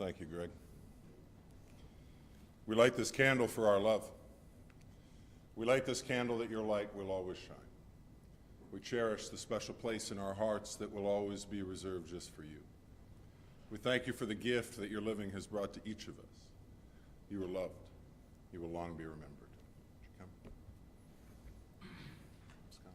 Thank you, Greg. We light this candle for our love. We light this candle that your light will always shine. We cherish the special place in our hearts that will always be reserved just for you. We thank you for the gift that your living has brought to each of us. You are loved. You will long be remembered. Would you come? Scott.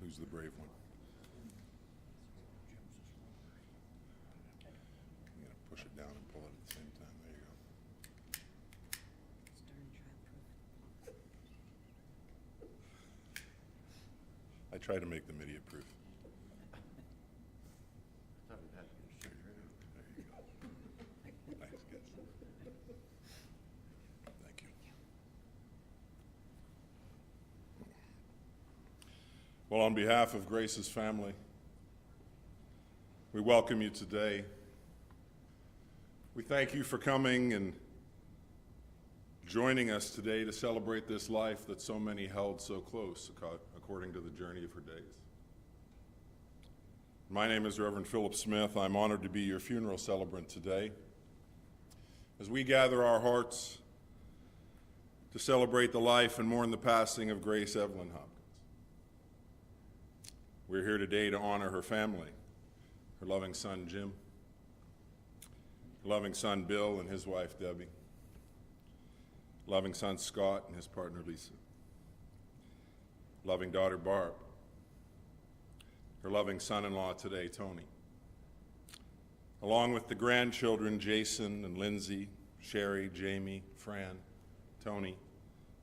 Who's the brave one? I'm going to push it down and pull it at the same time. There you go. I try to make them idiot-proof. There you go. Nice guess. Thank you. Well, on behalf of Grace's family, we welcome you today. We thank you for coming and joining us today to celebrate this life that so many held so close according to the journey of her days. My name is Reverend Philip Smith. I'm honored to be your funeral celebrant today as we gather our hearts to celebrate the life and mourn the passing of Grace Evelyn Hopkins. We're here today to honor her family, her loving son Jim, her loving son Bill and his wife Debbie, loving son Scott and his partner Lisa, loving daughter Barb, her loving son-in-law today, Tony, along with the grandchildren Jason and Lindsay, Sherry, Jamie, Fran, Tony,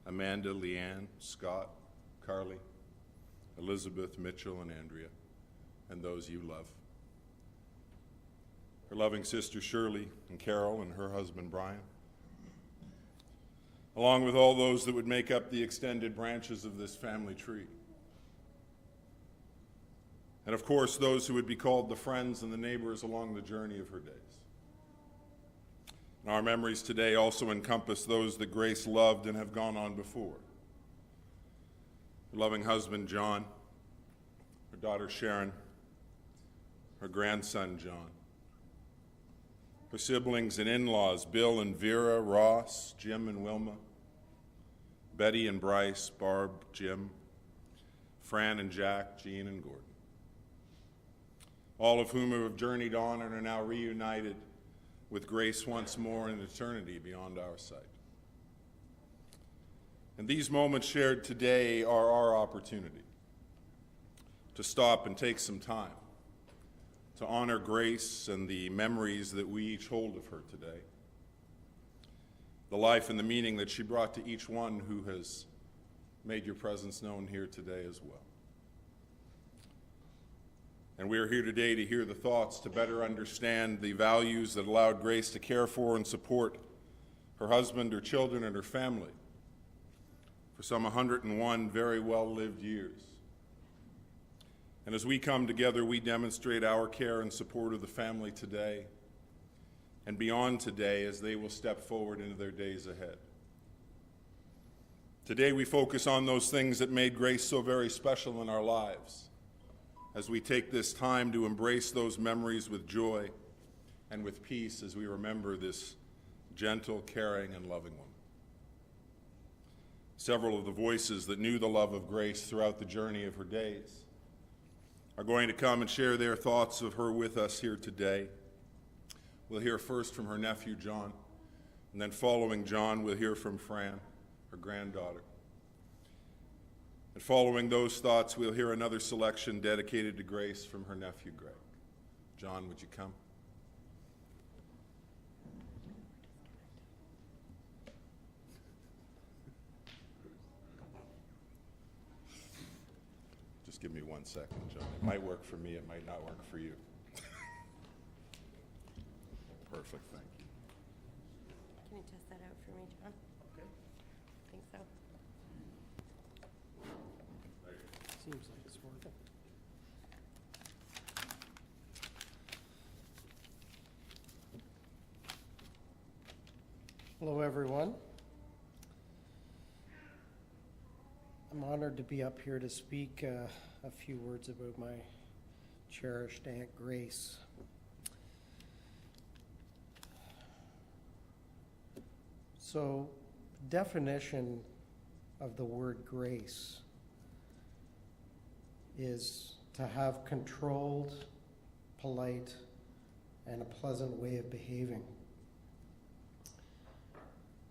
Amanda, Leanne, Scott, Carly, Elizabeth, Mitchell, and Andrea, and those you love. Her loving sister Shirley and Carol and her husband Brian, along with all those that would make up the extended branches of this family tree. And of course, those who would be called the friends and the neighbors along the journey of her days. And our memories today also encompass those that Grace loved and have gone on before. Her loving husband, John, her daughter, Sharon, her grandson, John, her siblings and in-laws, Bill and Vera, Ross, Jim and Wilma, Betty and Bryce, Barb, Jim, Fran and Jack, Jean and Gordon, all of whom have journeyed on and are now reunited with Grace once more in eternity beyond our sight. And these moments shared today are our opportunity to stop and take some time to honor Grace and the memories that we each hold of her today, the life and the meaning that she brought to each one who has made your presence known here today as well. And we are here today to hear the thoughts, to better understand the values that allowed Grace to care for and support her husband, her children, and her family for some 101 very well-lived years. And as we come together, we demonstrate our care and support of the family today and beyond today as they will step forward into their days ahead. Today we focus on those things that made Grace so very special in our lives as we take this time to embrace those memories with joy and with peace as we remember this gentle, caring, and loving woman. Several of the voices that knew the love of Grace throughout the journey of her days are going to come and share their thoughts of her with us here today. We'll hear first from her nephew, John, and then following John, we'll hear from Fran, her granddaughter. And following those thoughts, we'll hear another selection dedicated to Grace from her nephew, Greg. John, would you come? Just give me 1 second, John. It might work for me, it might not work for you. Perfect, thank you. Can you test that out for me, John? Okay. I think so. Seems like it's working. Hello, everyone. I'm honored to be up here to speak a few words about my cherished Aunt Grace. So, definition of the word grace is to have controlled, polite, and a pleasant way of behaving.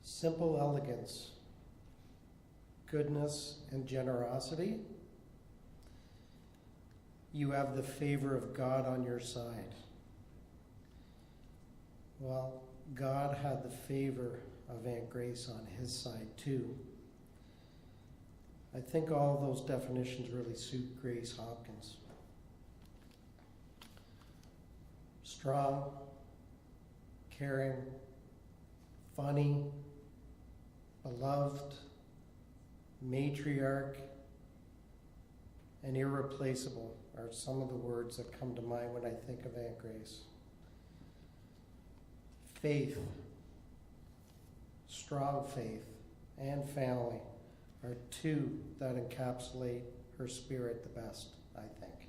Simple elegance, goodness, and generosity. You have the favor of God on your side. Well, God had the favor of Aunt Grace on his side too. I think all of those definitions really suit Grace Hopkins. Strong, caring, funny, beloved, matriarch, and irreplaceable are some of the words that come to mind when I think of Aunt Grace. Faith, strong faith, and family are two that encapsulate her spirit the best, I think.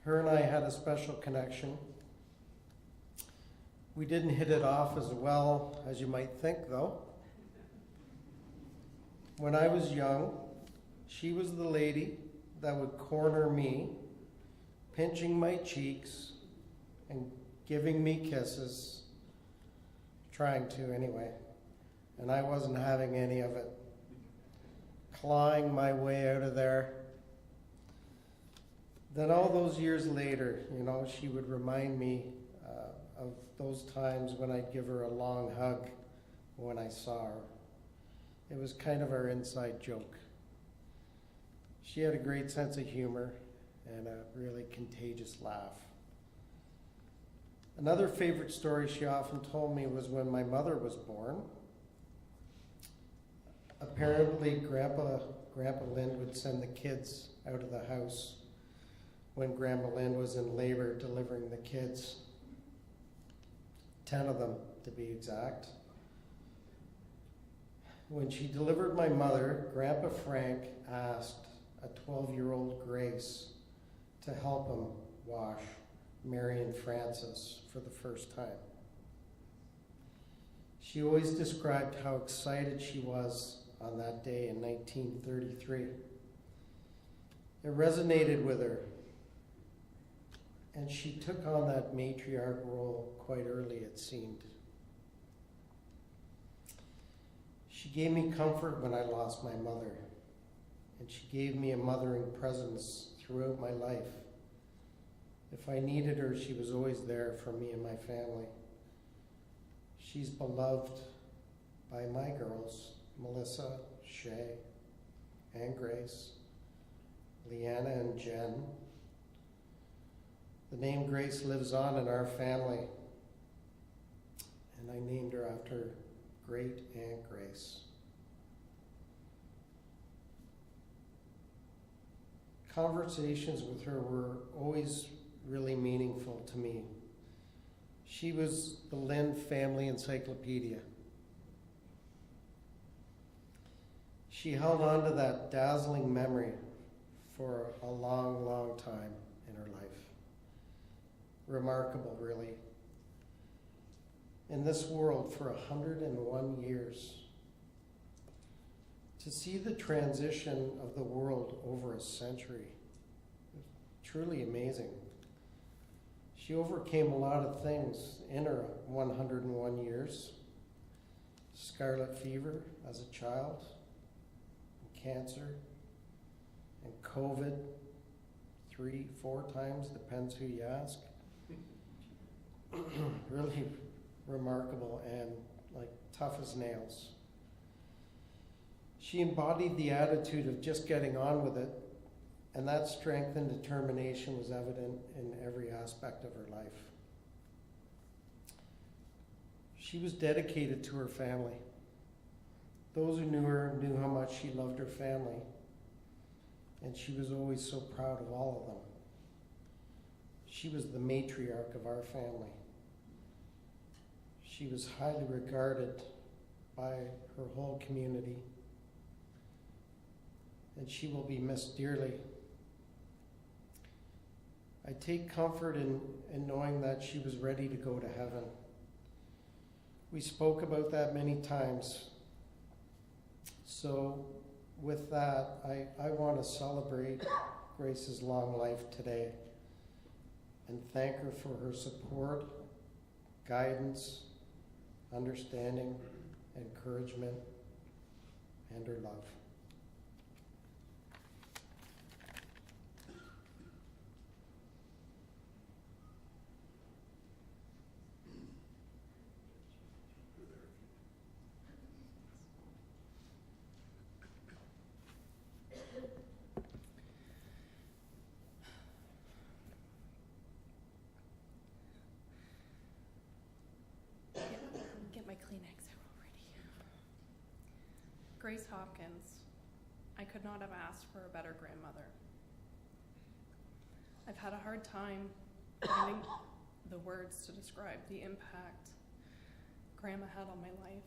Her and I had a special connection. We didn't hit it off as well as you might think, though. When I was young, she was the lady that would corner me, pinching my cheeks and giving me kisses, trying to anyway, and I wasn't having any of it. Clawing my way out of there. Then all those years later, she would remind me of those times when I'd give her a long hug when I saw her. It was kind of our inside joke. She had a great sense of humor and a really contagious laugh. Another favorite story she often told me was when my mother was born. Apparently, Grandpa Lynn would send the kids out of the house when Grandma Lynn was in labor delivering the kids. 10 of them, to be exact. When she delivered my mother, Grandpa Frank asked a 12-year-old Grace to help him wash Mary and Francis for the first time. She always described how excited she was on that day in 1933. It resonated with her, and she took on that matriarch role quite early, it seemed. She gave me comfort when I lost my mother, and she gave me a mothering presence throughout my life. If I needed her, she was always there for me and my family. She's beloved by my girls, Melissa, Shay, and Grace, Leanna and Jen. The name Grace lives on in our family, and I named her after great Aunt Grace. Conversations with her were always really meaningful to me. She was the Lynn family encyclopedia. She held on to that dazzling memory for a long, long time in her life. Remarkable, really. In this world for 101 years. To see the transition of the world over a century, truly amazing. She overcame a lot of things in her 101 years. Scarlet fever as a child, and cancer, and COVID 3-4 times, depends who you ask. Really remarkable and tough as nails. She embodied the attitude of just getting on with it, and that strength and determination was evident in every aspect of her life. She was dedicated to her family. Those who knew her knew how much she loved her family, and she was always so proud of all of them. She was the matriarch of our family. She was highly regarded by her whole community and she will be missed dearly. I take comfort in knowing that she was ready to go to heaven. We spoke about that many times. So with that, I want to celebrate Grace's long life today and thank her for her support, guidance, understanding, encouragement, and her love. Get my Kleenex out already. Grace Hopkins. I could not have asked for a better grandmother. I've had a hard time finding the words to describe the impact Grandma had on my life.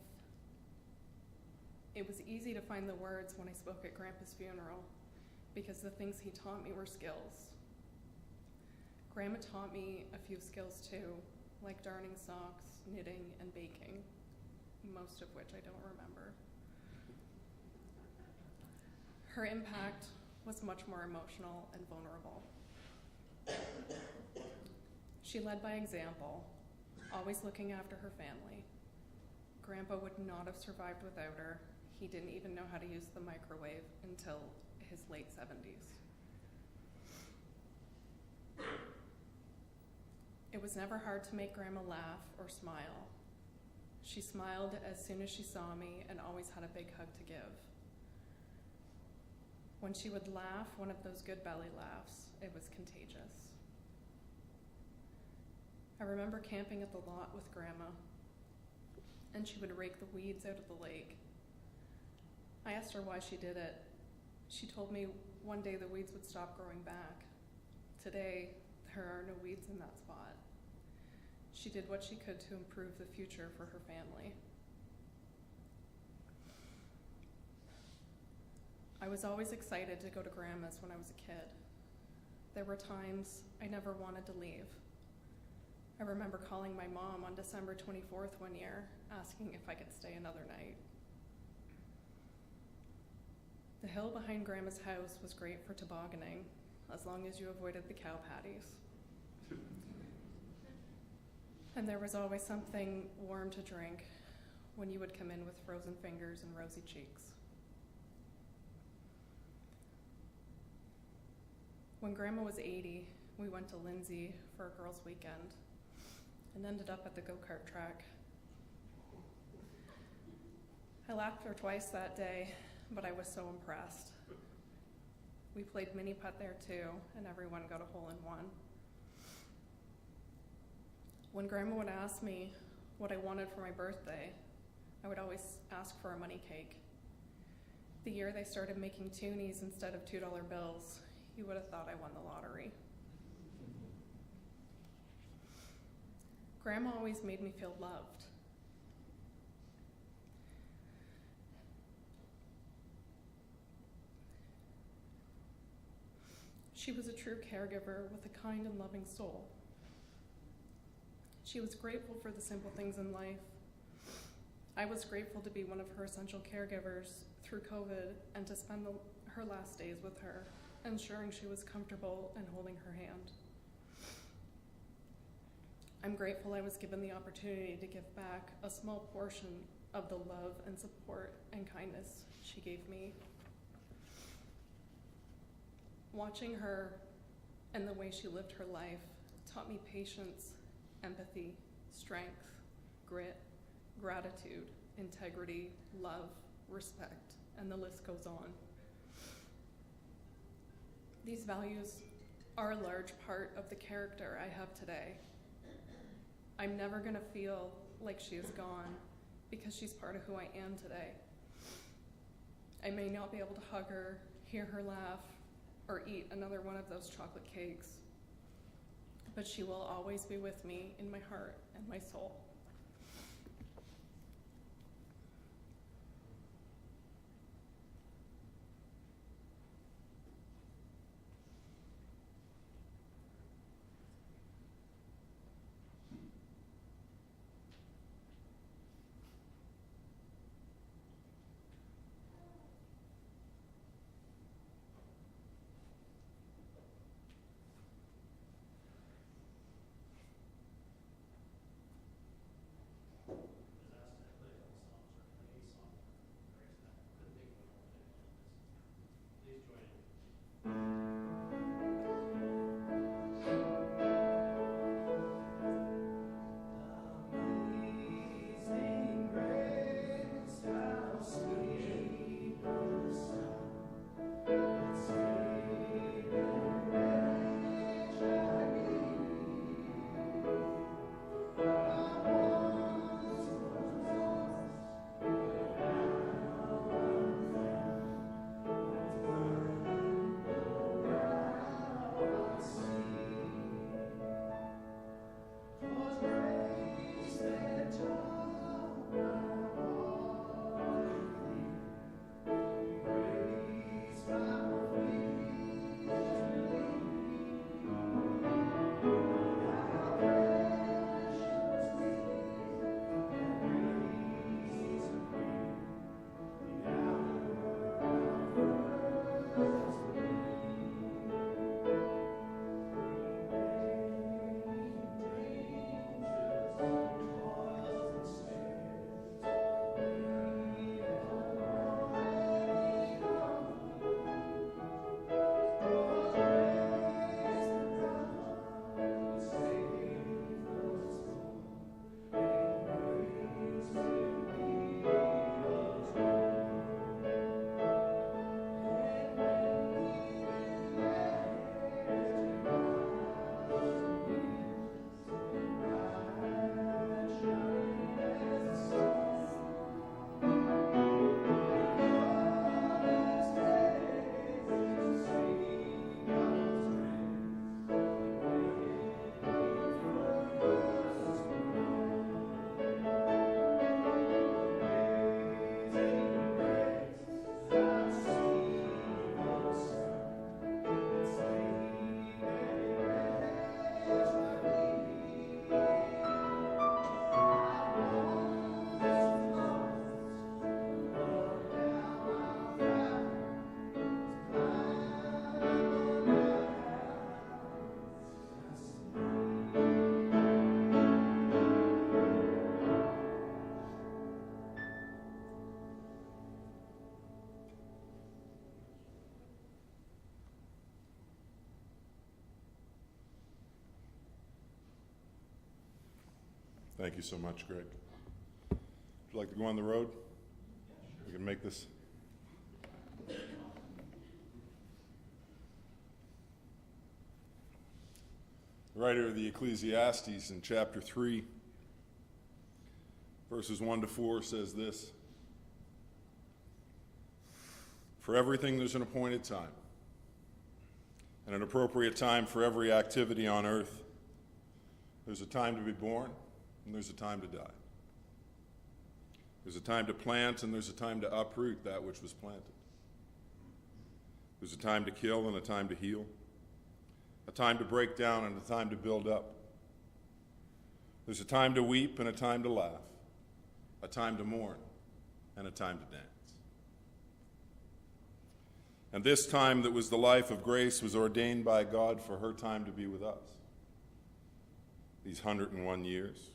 It was easy to find the words when I spoke at Grandpa's funeral because the things he taught me were skills. Grandma taught me a few skills too, like darning socks, knitting, and baking, most of which I don't remember. Her impact was much more emotional and vulnerable. She led by example, always looking after her family. Grandpa would not have survived without her. He didn't even know how to use the microwave until his late 70s. It was never hard to make Grandma laugh or smile. She smiled as soon as she saw me and always had a big hug to give. When she would laugh, one of those good belly laughs, it was contagious. I remember camping at the lot with Grandma, and she would rake the weeds out of the lake. I asked her why she did it. She told me one day the weeds would stop growing back. Today, there are no weeds in that spot. She did what she could to improve the future for her family. I was always excited to go to Grandma's when I was a kid. There were times I never wanted to leave. I remember calling my mom on December 24th one year, asking if I could stay another night. The hill behind Grandma's house was great for tobogganing, as long as you avoided the cow patties. And there was always something warm to drink when you would come in with frozen fingers and rosy cheeks. When Grandma was 80, we went to Lindsay for a girls' weekend and ended up at the go-kart track. I laughed her twice that day, but I was so impressed. We played mini putt there too, and everyone got a hole in one. When Grandma would ask me what I wanted for my birthday, I would always ask for a money cake. The year they started making toonies instead of $2 bills, you would have thought I won the lottery. Grandma always made me feel loved. She was a true caregiver with a kind and loving soul. She was grateful for the simple things in life. I was grateful to be one of her essential caregivers through COVID and to spend her last days with her, ensuring she was comfortable and holding her hand. I'm grateful I was given the opportunity to give back a small portion of the love and support and kindness she gave me. Watching her and the way she lived her life taught me patience, empathy, strength, grit, gratitude, integrity, love, respect, and the list goes on. These values are a large part of the character I have today. I'm never gonna feel like she is gone because she's part of who I am today. I may not be able to hug her, hear her laugh, or eat another one of those chocolate cakes, but she will always be with me in my heart and my soul. Thank you so much, Greg. Would you like to go on the road? We can make this. The writer of the Ecclesiastes in chapter 3, verses 1 to 4 says this: "For everything there's an appointed time, and an appropriate time for every activity on earth. There's a time to be born, and there's a time to die. There's a time to plant, and there's a time to uproot that which was planted. There's a time to kill and a time to heal, a time to break down and a time to build up. There's a time to weep and a time to laugh, a time to mourn and a time to dance. And this time that was the life of Grace was ordained by God for her time to be with us, these 101 years.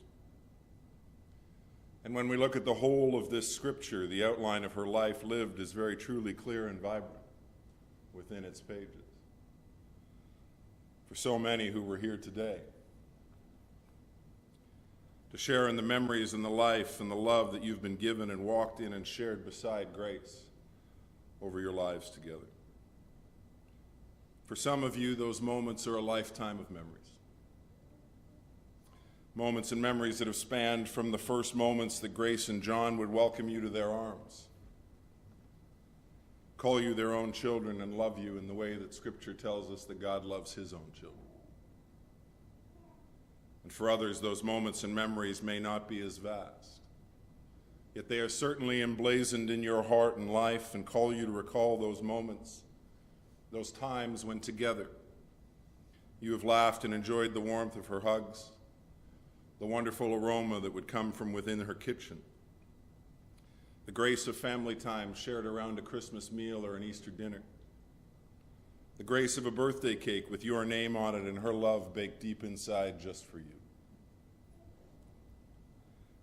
And when we look at the whole of this scripture, the outline of her life lived is very truly clear and vibrant within its pages. For so many who were here today, to share in the memories and the life and the love that you've been given and walked in and shared beside Grace over your lives together. For some of you, those moments are a lifetime of memories. Moments and memories that have spanned from the first moments that Grace and John would welcome you to their arms, call you their own children, and love you in the way that Scripture tells us that God loves his own children. And for others, those moments and memories may not be as vast, yet they are certainly emblazoned in your heart and life and call you to recall those moments, those times when together you have laughed and enjoyed the warmth of her hugs, the wonderful aroma that would come from within her kitchen, the grace of family time shared around a Christmas meal or an Easter dinner, the grace of a birthday cake with your name on it and her love baked deep inside just for you.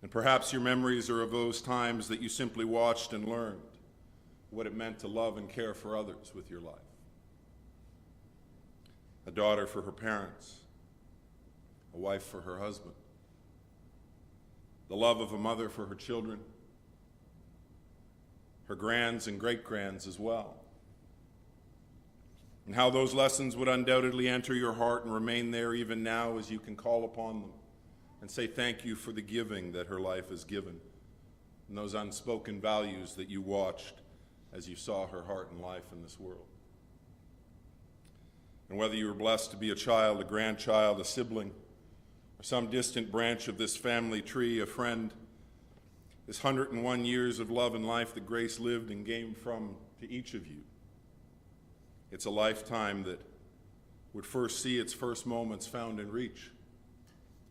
And perhaps your memories are of those times that you simply watched and learned what it meant to love and care for others with your life. A daughter for her parents, a wife for her husband, the love of a mother for her children, her grands and great-grands as well. And how those lessons would undoubtedly enter your heart and remain there even now as you can call upon them and say thank you for the giving that her life has given and those unspoken values that you watched as you saw her heart and life in this world. And whether you were blessed to be a child, a grandchild, a sibling, or some distant branch of this family tree, a friend, this 101 years of love and life that Grace lived and gave from to each of you, it's a lifetime that would first see its first moments found in reach,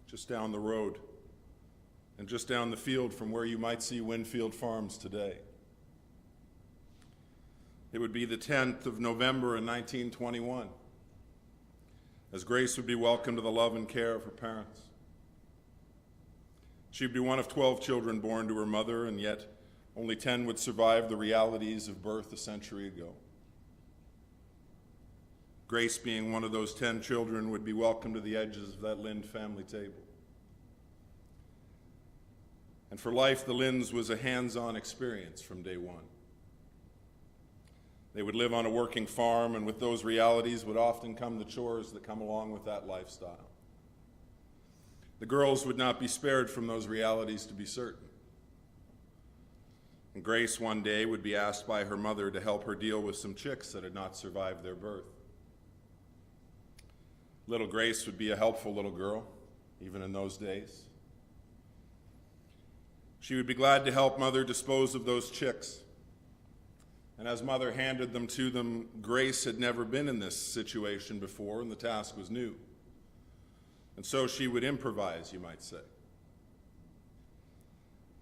just down the road and just down the field from where you might see Winfield Farms today. It would be the 10th of November in 1921, as Grace would be welcomed to the love and care of her parents. She would be one of 12 children born to her mother, and yet only 10 would survive the realities of birth a century ago. Grace, being one of those 10 children, would be welcomed to the edges of that Lind family table. And for life, the Linds was a hands-on experience from day one. They would live on a working farm, and with those realities would often come the chores that come along with that lifestyle. The girls would not be spared from those realities, to be certain. And Grace one day would be asked by her mother to help her deal with some chicks that had not survived their birth. Little Grace would be a helpful little girl, even in those days. She would be glad to help Mother dispose of those chicks. And as Mother handed them to them, Grace had never been in this situation before, and the task was new. And so she would improvise, you might say.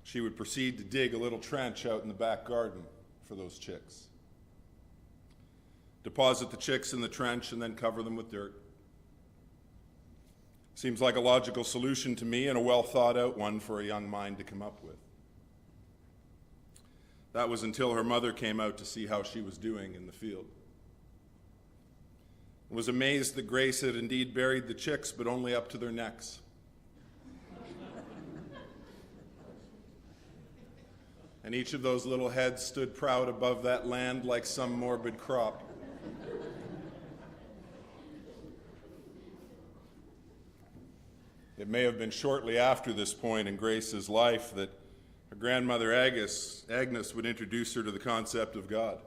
She would proceed to dig a little trench out in the back garden for those chicks. Deposit the chicks in the trench and then cover them with dirt. Seems like a logical solution to me and a well thought out one for a young mind to come up with. That was until her mother came out to see how she was doing in the field. I was amazed that Grace had indeed buried the chicks, but only up to their necks. And each of those little heads stood proud above that land like some morbid crop. It may have been shortly after this point in Grace's life that her grandmother Agnes would introduce her to the concept of God.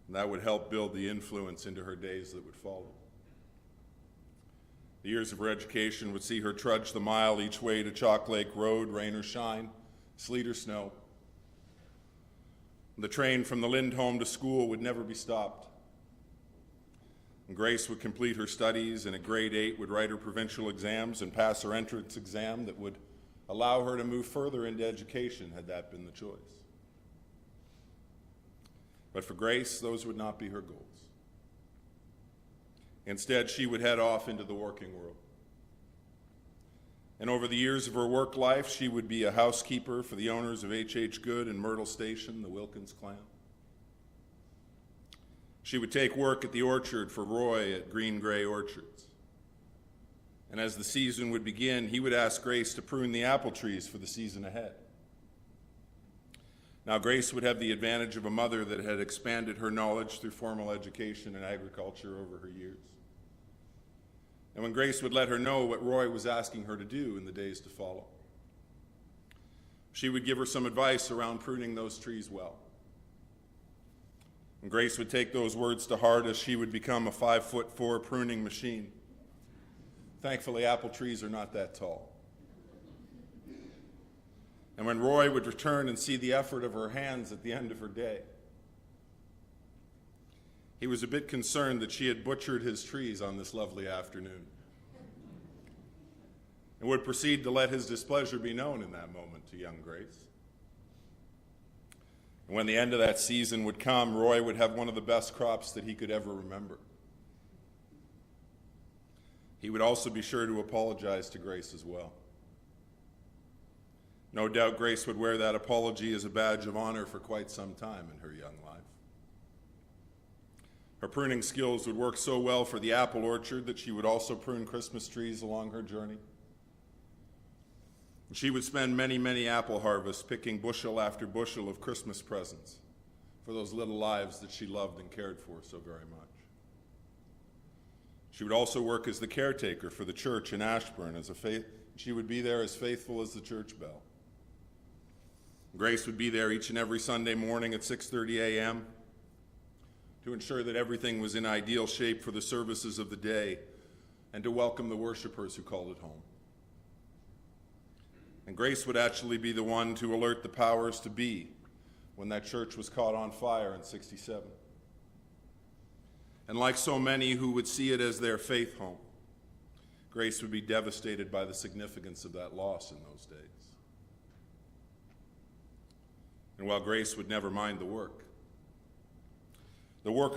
And that would help build the influence into her days that would follow. The years of her education would see her trudge the mile each way to Chalk Lake Road, rain or shine, sleet or snow. The train from the Lindholm to school would never be stopped. And Grace would complete her studies, and at grade 8 would write her provincial exams and pass her entrance exam that would allow her to move further into education had that been the choice. But for Grace, those would not be her goals. Instead, she would head off into the working world. And over the years of her work life, she would be a housekeeper for the owners of H.H. Good and Myrtle Station, the Wilkins clan. She would take work at the orchard for Roy at Green Gray Orchards. And as the season would begin, he would ask Grace to prune the apple trees for the season ahead. Now, Grace would have the advantage of a mother that had expanded her knowledge through formal education and agriculture over her years. And when Grace would let her know what Roy was asking her to do in the days to follow, she would give her some advice around pruning those trees well. And Grace would take those words to heart as she would become a 5'4" pruning machine. Thankfully, apple trees are not that tall. And when Roy would return and see the effort of her hands at the end of her day, he was a bit concerned that she had butchered his trees on this lovely afternoon, and would proceed to let his displeasure be known in that moment to young Grace. And when the end of that season would come, Roy would have one of the best crops that he could ever remember. He would also be sure to apologize to Grace as well. No doubt Grace would wear that apology as a badge of honor for quite some time in her young life. Her pruning skills would work so well for the apple orchard that she would also prune Christmas trees along her journey. And she would spend many, many apple harvests picking bushel after bushel of Christmas presents for those little lives that she loved and cared for so very much. She would also work as the caretaker for the church in Ashburn. She would be there as faithful as the church bell. Grace would be there each and every Sunday morning at 6:30 a.m. to ensure that everything was in ideal shape for the services of the day and to welcome the worshipers who called it home. And Grace would actually be the one to alert the powers to be when that church was caught on fire in '67. And like so many who would see it as their faith home, Grace would be devastated by the significance of that loss in those days. And while Grace would never mind the work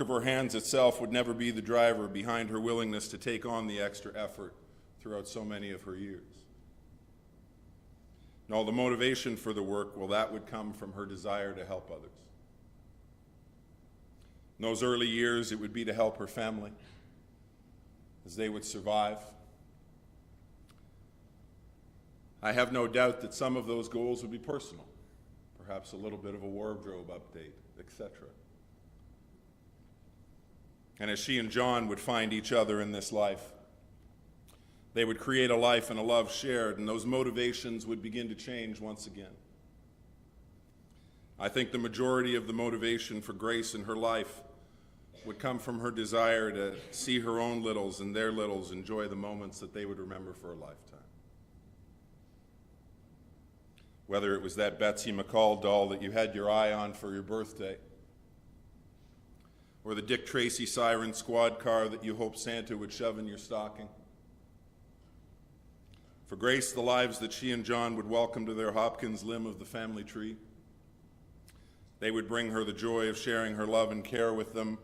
of her hands itself would never be the driver behind her willingness to take on the extra effort throughout so many of her years. And all the motivation for the work, well, that would come from her desire to help others. In those early years, it would be to help her family as they would survive. I have no doubt that some of those goals would be personal, perhaps a little bit of a wardrobe update, etc. And as she and John would find each other in this life, they would create a life and a love shared, and those motivations would begin to change once again. I think the majority of the motivation for Grace in her life would come from her desire to see her own littles and their littles enjoy the moments that they would remember for a lifetime. Whether it was that Betsy McCall doll that you had your eye on for your birthday, or the Dick Tracy Siren Squad car that you hoped Santa would shove in your stocking. For Grace, the lives that she and John would welcome to their Hopkins limb of the family tree, they would bring her the joy of sharing her love and care with them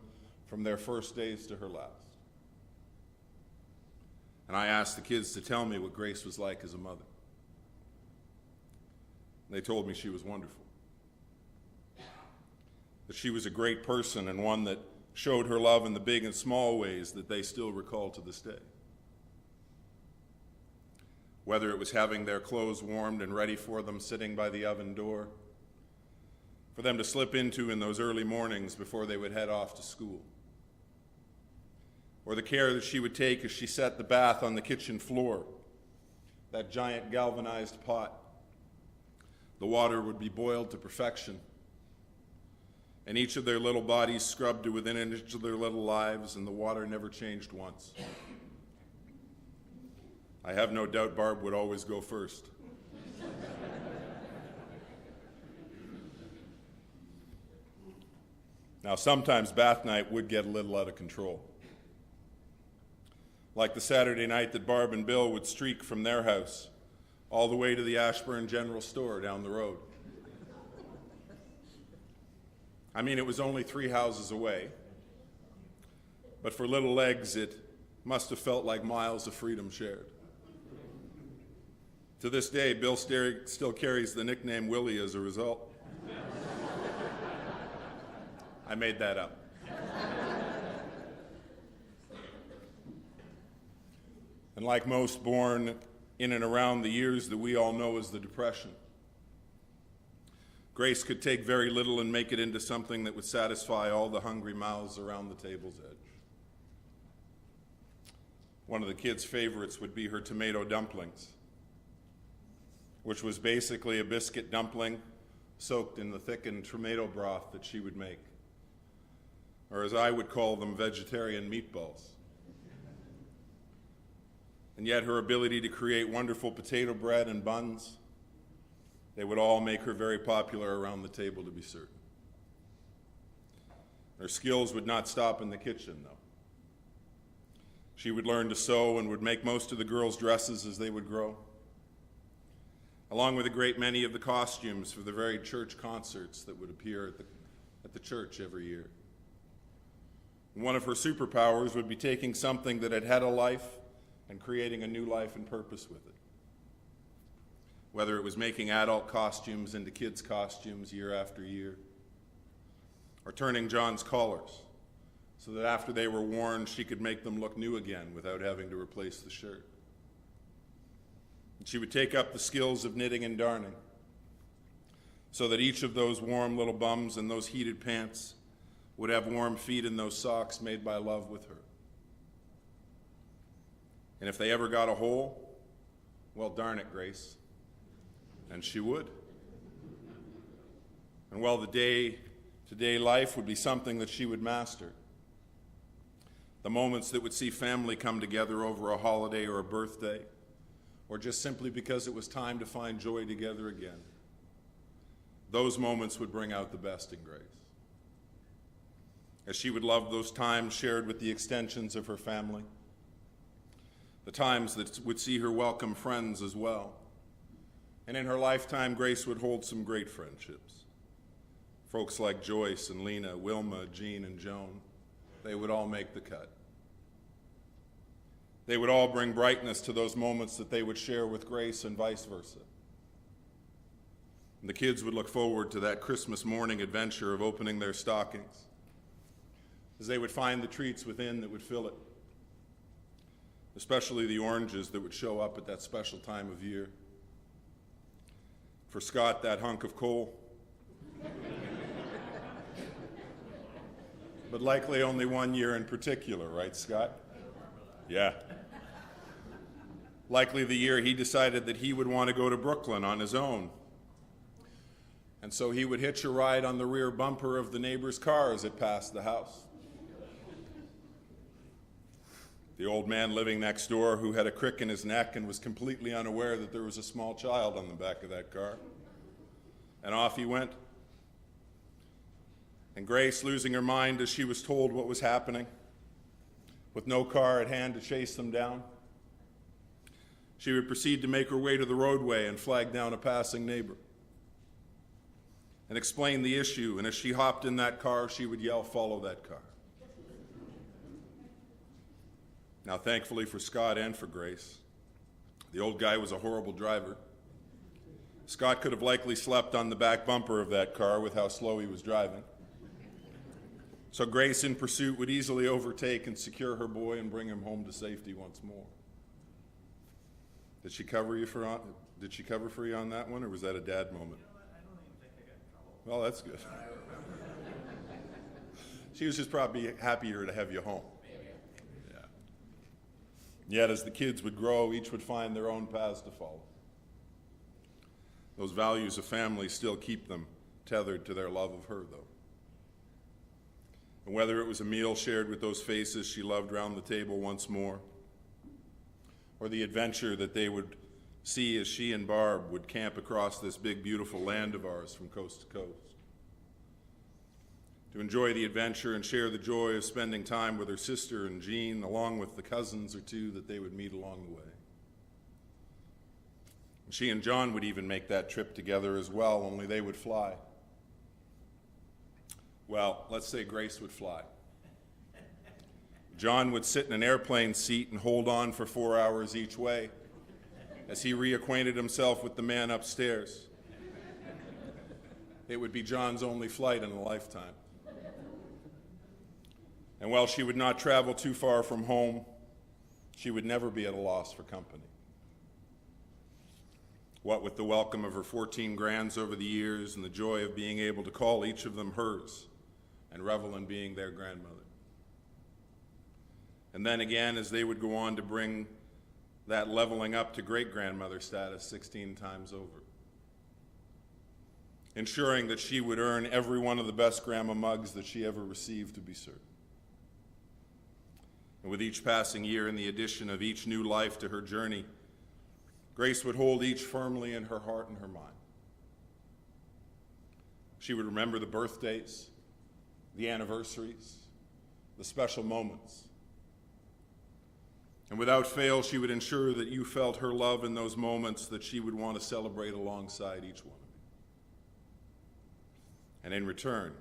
from their first days to her last. And I asked the kids to tell me what Grace was like as a mother. They told me she was wonderful. That she was a great person and one that showed her love in the big and small ways that they still recall to this day. whether it was having their clothes warmed and ready for them sitting by the oven door, for them to slip into in those early mornings before they would head off to school, or the care that she would take as she set the bath on the kitchen floor, that giant galvanized pot. The water would be boiled to perfection, and each of their little bodies scrubbed to within an inch of their little lives, and the water never changed once. I have no doubt Barb would always go first. Now, sometimes bath night would get a little out of control. Like the Saturday night that Barb and Bill would streak from their house all the way to the Ashburn General Store down the road. I mean, it was only 3 houses away, but for little legs, it must have felt like miles of freedom shared. To this day, Bill still carries the nickname Willie as a result. I made that up. And like most born in and around the years that we all know as the Depression, Grace could take very little and make it into something that would satisfy all the hungry mouths around the table's edge. One of the kids' favorites would be her tomato dumplings, which was basically a biscuit dumpling soaked in the thickened tomato broth that she would make, or as I would call them, vegetarian meatballs. And yet her ability to create wonderful potato bread and buns, they would all make her very popular around the table, to be certain. Her skills would not stop in the kitchen, though. She would learn to sew and would make most of the girls' dresses as they would grow, along with a great many of the costumes for the very church concerts that would appear at the church every year. And one of her superpowers would be taking something that had had a life and creating a new life and purpose with it. Whether it was making adult costumes into kids' costumes year after year, or turning John's collars so that after they were worn, she could make them look new again without having to replace the shirt. And she would take up the skills of knitting and darning so that each of those warm little bums and those heated pants would have warm feet in those socks made by love with her. And if they ever got a hole, well, darn it, Grace. And she would. And well, the day-to-day life would be something that she would master. The moments that would see family come together over a holiday or a birthday, or just simply because it was time to find joy together again. Those moments would bring out the best in Grace. As she would love those times shared with the extensions of her family, the times that would see her welcome friends as well. And in her lifetime, Grace would hold some great friendships. Folks like Joyce and Lena, Wilma, Jean, and Joan, they would all make the cut. They would all bring brightness to those moments that they would share with Grace and vice versa. And the kids would look forward to that Christmas morning adventure of opening their stockings, as they would find the treats within that would fill it, especially the oranges that would show up at that special time of year. For Scott, that hunk of coal, but likely only one year in particular, right, Scott? Yeah. Likely the year he decided that he would want to go to Brooklyn on his own. And so he would hitch a ride on the rear bumper of the neighbor's car as it passed the house. The old man living next door who had a crick in his neck and was completely unaware that there was a small child on the back of that car. And off he went. And Grace, losing her mind as she was told what was happening, with no car at hand to chase them down, she would proceed to make her way to the roadway and flag down a passing neighbor and explain the issue. And as she hopped in that car, she would yell, "Follow that car." Now, thankfully for Scott and for Grace, the old guy was a horrible driver. Scott could have likely slept on the back bumper of that car with how slow he was driving. So Grace, in pursuit, would easily overtake and secure her boy and bring him home to safety once more. Did she cover for you on that one, or was that a dad moment? I don't even think I got in trouble. Well, that's good. She was just probably happier to have you home. Yeah. Yet as the kids would grow, each would find their own paths to follow. Those values of family still keep them tethered to their love of her, though. And whether it was a meal shared with those faces she loved round the table once more, or the adventure that they would see as she and Barb would camp across this big, beautiful land of ours from coast to coast, to enjoy the adventure and share the joy of spending time with her sister and Jean, along with the cousins or two that they would meet along the way. She and John would even make that trip together as well, only they would fly. Well, let's say Grace would fly. John would sit in an airplane seat and hold on for 4 hours each way as he reacquainted himself with the man upstairs. It would be John's only flight in a lifetime. And while she would not travel too far from home, she would never be at a loss for company. What with the welcome of her 14 grands over the years and the joy of being able to call each of them hers and revel in being their grandmother. And then again, as they would go on to bring that leveling up to great-grandmother status 16 times over, ensuring that she would earn every one of the best grandma mugs that she ever received to be served. And with each passing year and the addition of each new life to her journey, Grace would hold each firmly in her heart and her mind. She would remember the birthdays, the anniversaries, the special moments. And without fail, she would ensure that you felt her love in those moments that she would want to celebrate alongside each one of you. And in return,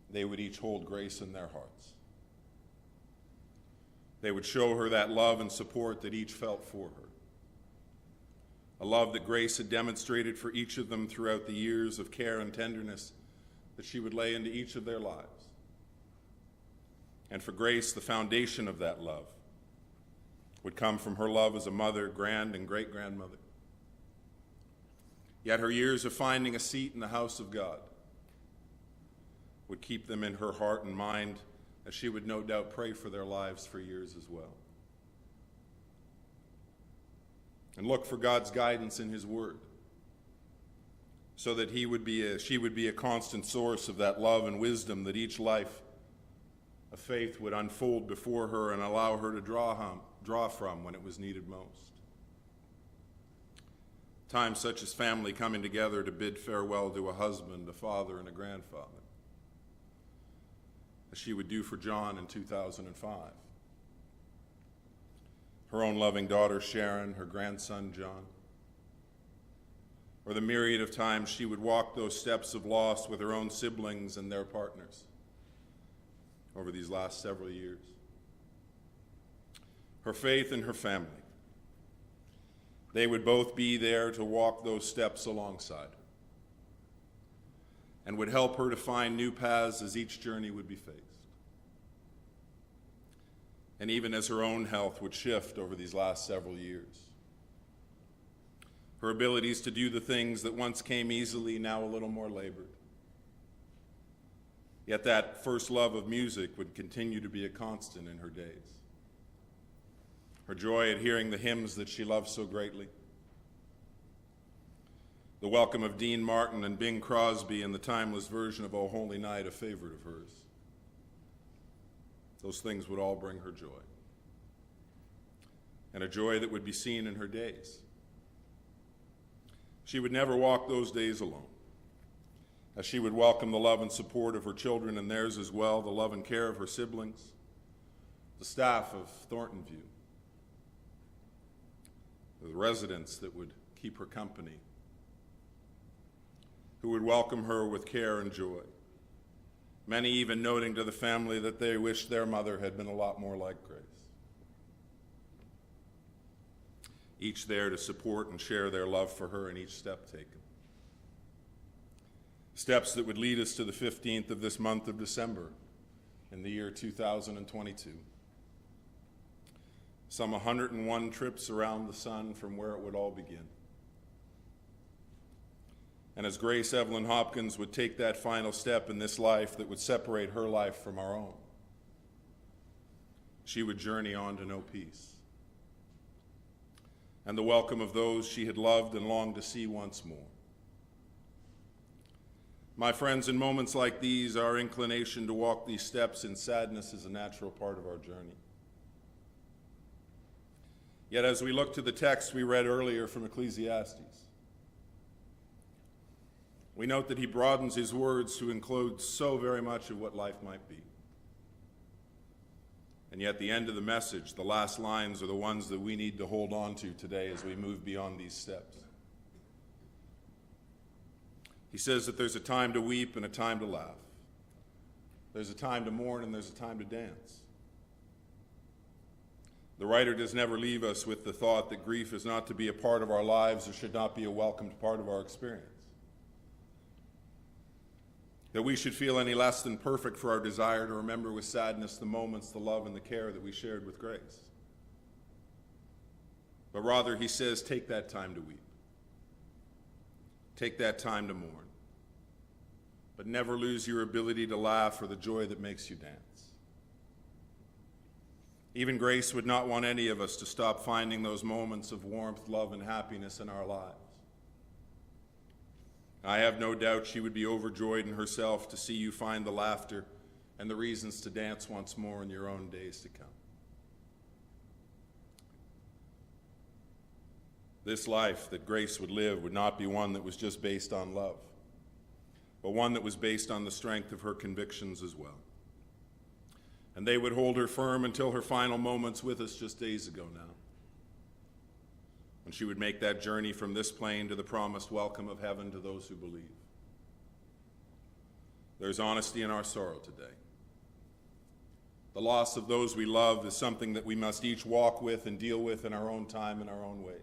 they would each hold Grace in their hearts. They would show her that love and support that each felt for her. A love that Grace had demonstrated for each of them throughout the years of care and tenderness that she would lay into each of their lives. And for Grace, the foundation of that love would come from her love as a mother, grand, and great-grandmother. Yet her years of finding a seat in the house of God would keep them in her heart and mind, as she would no doubt pray for their lives for years as well. And look for God's guidance in His Word, so that she would be a constant source of that love and wisdom that each life of faith would unfold before her and allow her to draw from when it was needed most. Times such as family coming together to bid farewell to a husband, a father, and a grandfather, as she would do for John in 2005. Her own loving daughter, Sharon, her grandson, John. Or the myriad of times she would walk those steps of loss with her own siblings and their partners over these last several years. Her faith and her family, they would both be there to walk those steps alongside her and would help her to find new paths as each journey would be faced. And even as her own health would shift over these last several years, her abilities to do the things that once came easily, now a little more labored. Yet that first love of music would continue to be a constant in her days. Her joy at hearing the hymns that she loved so greatly. The welcome of Dean Martin and Bing Crosby in the timeless version of O Holy Night, a favorite of hers. Those things would all bring her joy. And a joy that would be seen in her days. She would never walk those days alone, as she would welcome the love and support of her children and theirs as well, the love and care of her siblings, the staff of Thornton View, the residents that would keep her company, who would welcome her with care and joy. Many even noting to the family that they wished their mother had been a lot more like Grace. Each there to support and share their love for her in each step taken. Steps that would lead us to the 15th of this month of December in the year 2022. some 101 trips around the sun from where it would all begin. And as Grace Evelyn Hopkins would take that final step in this life that would separate her life from our own, she would journey on to know peace and the welcome of those she had loved and longed to see once more. My friends, in moments like these, our inclination to walk these steps in sadness is a natural part of our journey. Yet as we look to the text we read earlier from Ecclesiastes, we note that he broadens his words to include so very much of what life might be. And yet the end of the message, the last lines, are the ones that we need to hold on to today as we move beyond these steps. He says that there's a time to weep and a time to laugh. There's a time to mourn and there's a time to dance. The writer does never leave us with the thought that grief is not to be a part of our lives or should not be a welcomed part of our experience. That we should feel any less than perfect for our desire to remember with sadness the moments, the love, and the care that we shared with Grace. But rather, he says, take that time to weep. Take that time to mourn. But never lose your ability to laugh or the joy that makes you dance. Even Grace would not want any of us to stop finding those moments of warmth, love, and happiness in our lives. I have no doubt she would be overjoyed in herself to see you find the laughter and the reasons to dance once more in your own days to come. This life that Grace would live would not be one that was just based on love, but one that was based on the strength of her convictions as well. And they would hold her firm until her final moments with us just days ago now, when she would make that journey from this plane to the promised welcome of heaven to those who believe. There's honesty in our sorrow today. The loss of those we love is something that we must each walk with and deal with in our own time, in our own ways.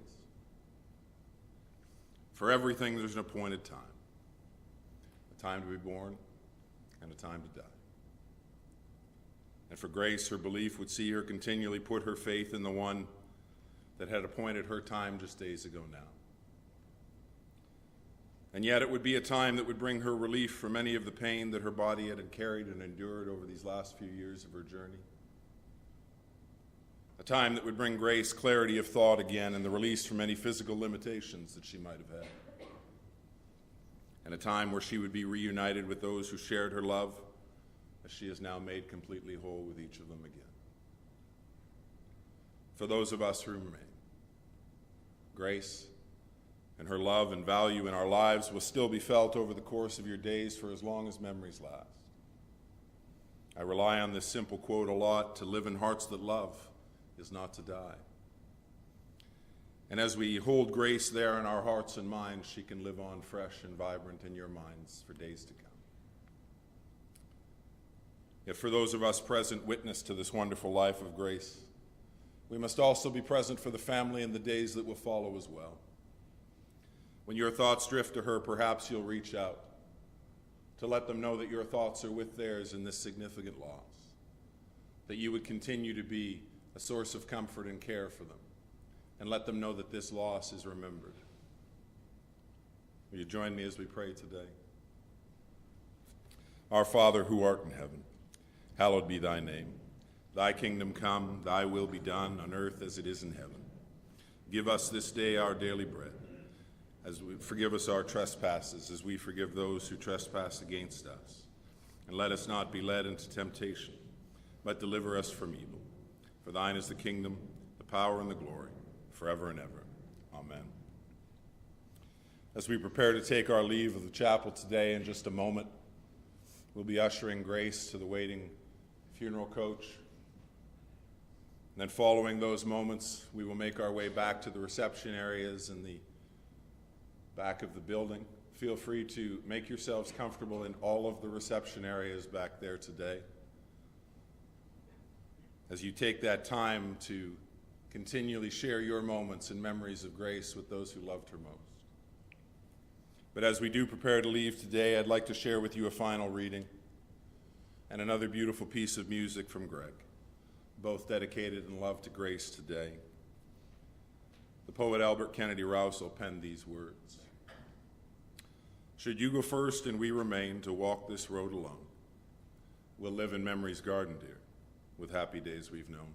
For everything, there's an appointed time. A time to be born and a time to die. And for Grace, her belief would see her continually put her faith in the one that had appointed her time just days ago now. And yet it would be a time that would bring her relief from any of the pain that her body had carried and endured over these last few years of her journey. A time that would bring Grace clarity of thought again and the release from any physical limitations that she might have had. And a time where she would be reunited with those who shared her love, as she is now made completely whole with each of them again. For those of us who remain, Grace and her love and value in our lives will still be felt over the course of your days for as long as memories last. I rely on this simple quote a lot: to live in hearts that love is not to die. And as we hold Grace there in our hearts and minds, she can live on fresh and vibrant in your minds for days to come. Yet for those of us present witness to this wonderful life of Grace, we must also be present for the family in the days that will follow as well. When your thoughts drift to her, perhaps you'll reach out to let them know that your thoughts are with theirs in this significant loss, that you would continue to be a source of comfort and care for them, and let them know that this loss is remembered. Will you join me as we pray today? Our Father, who art in heaven, hallowed be thy name. Thy kingdom come, thy will be done on earth as it is in heaven. Give us this day our daily bread. Forgive us our trespasses as we forgive those who trespass against us. And let us not be led into temptation, but deliver us from evil. For thine is the kingdom, the power, and the glory, forever and ever. Amen. As we prepare to take our leave of the chapel today, in just a moment, we'll be ushering Grace to the waiting funeral coach. And then following those moments, we will make our way back to the reception areas in the back of the building. Feel free to make yourselves comfortable in all of the reception areas back there today, as you take that time to continually share your moments and memories of Grace with those who loved her most. But as we do prepare to leave today, I'd like to share with you a final reading and another beautiful piece of music from Greg, both dedicated and loved to grace today. The poet Albert Kennedy Rousseau penned these words: "Should you go first and we remain to walk this road alone, we'll live in memory's garden, dear, with happy days we've known.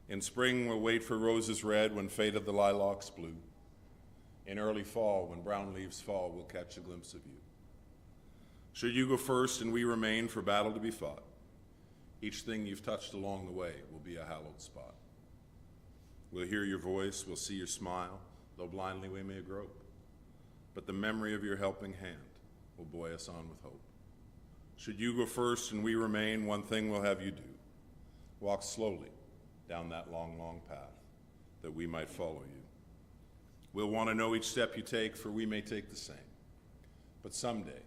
In spring we'll wait for roses red when faded the lilacs blue. In early fall, when brown leaves fall, we'll catch a glimpse of you. Should you go first and we remain for battle to be fought, each thing you've touched along the way will be a hallowed spot. We'll hear your voice, we'll see your smile, though blindly we may grope, but the memory of your helping hand will buoy us on with hope. Should you go first and we remain, one thing we'll have you do: walk slowly down that long, long path, that we might follow you. We'll want to know each step you take, for we may take the same. But someday,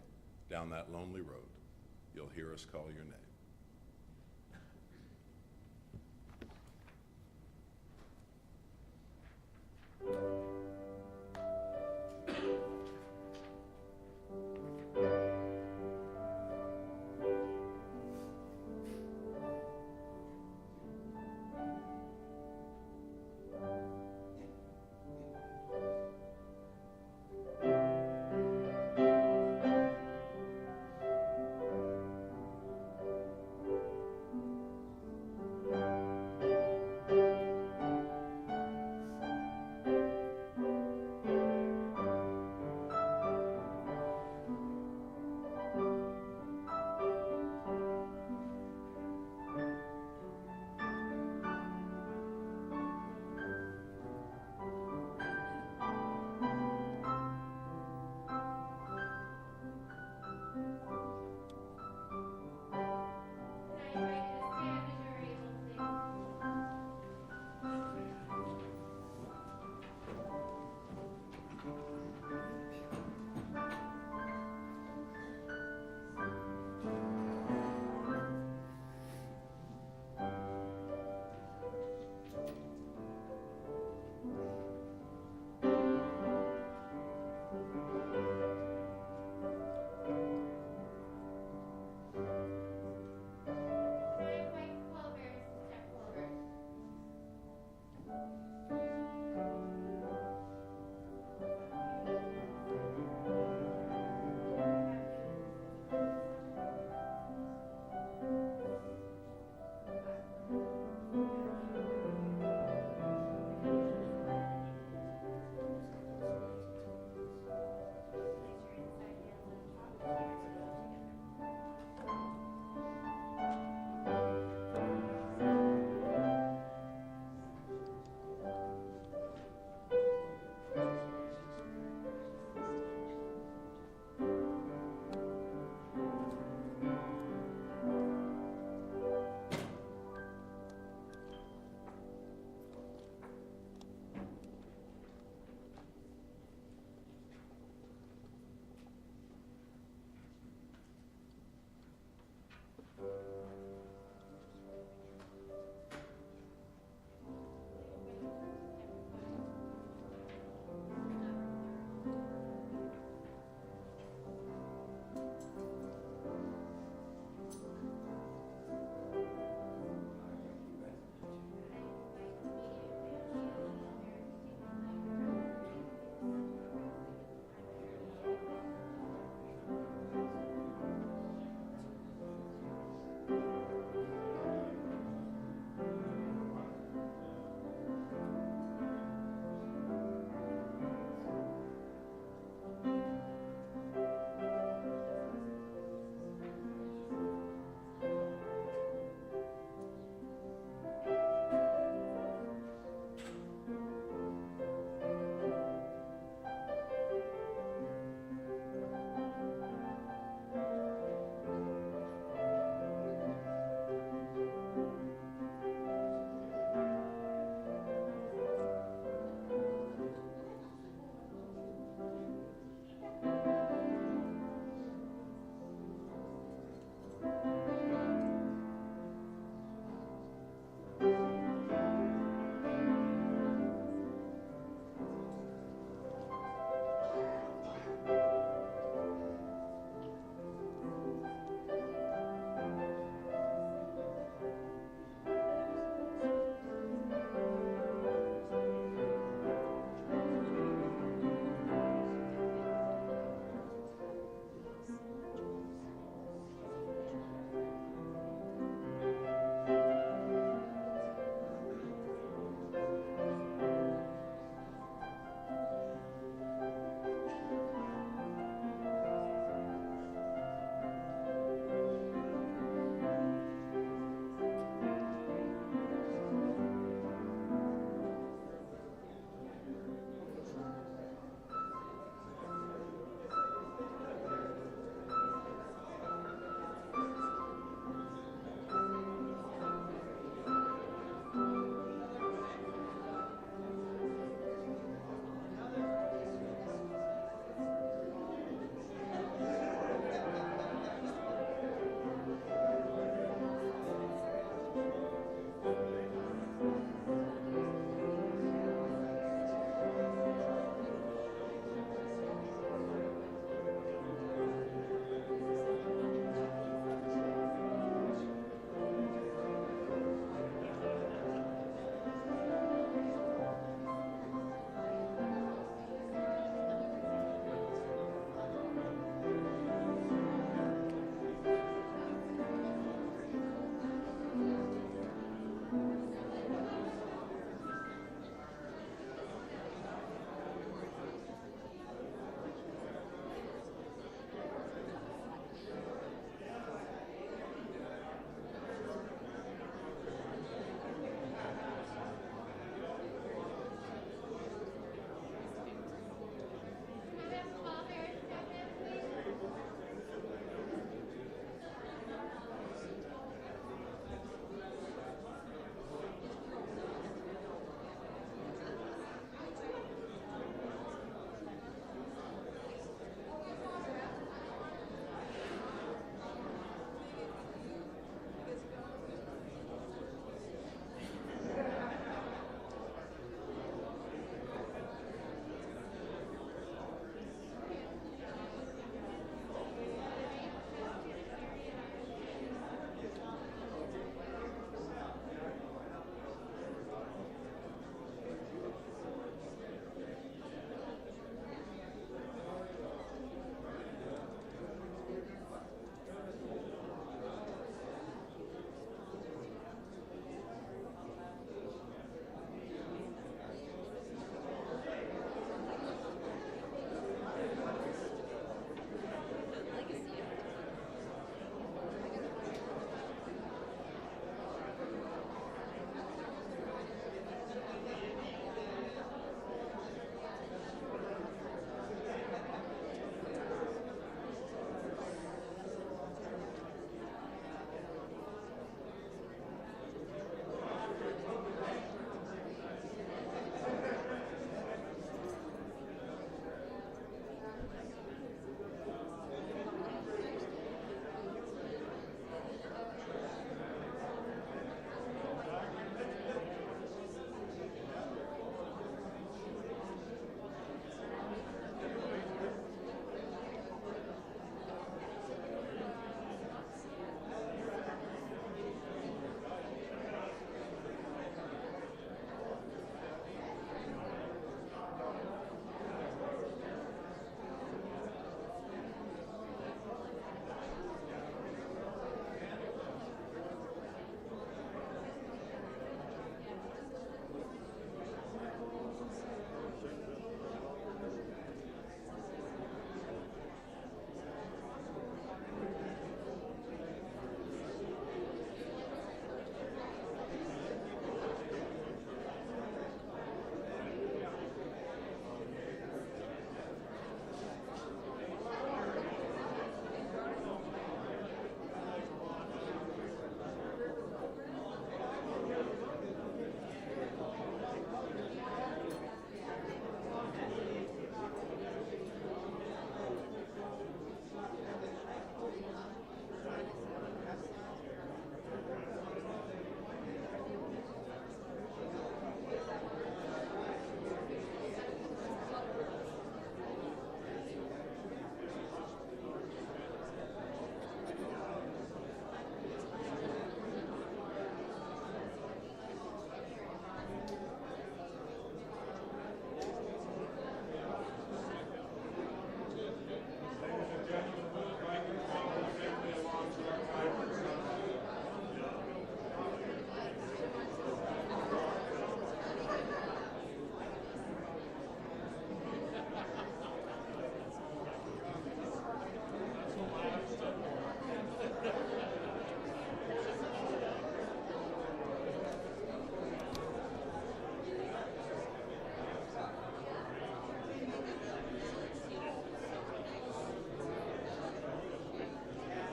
down that lonely road, you'll hear us call your name.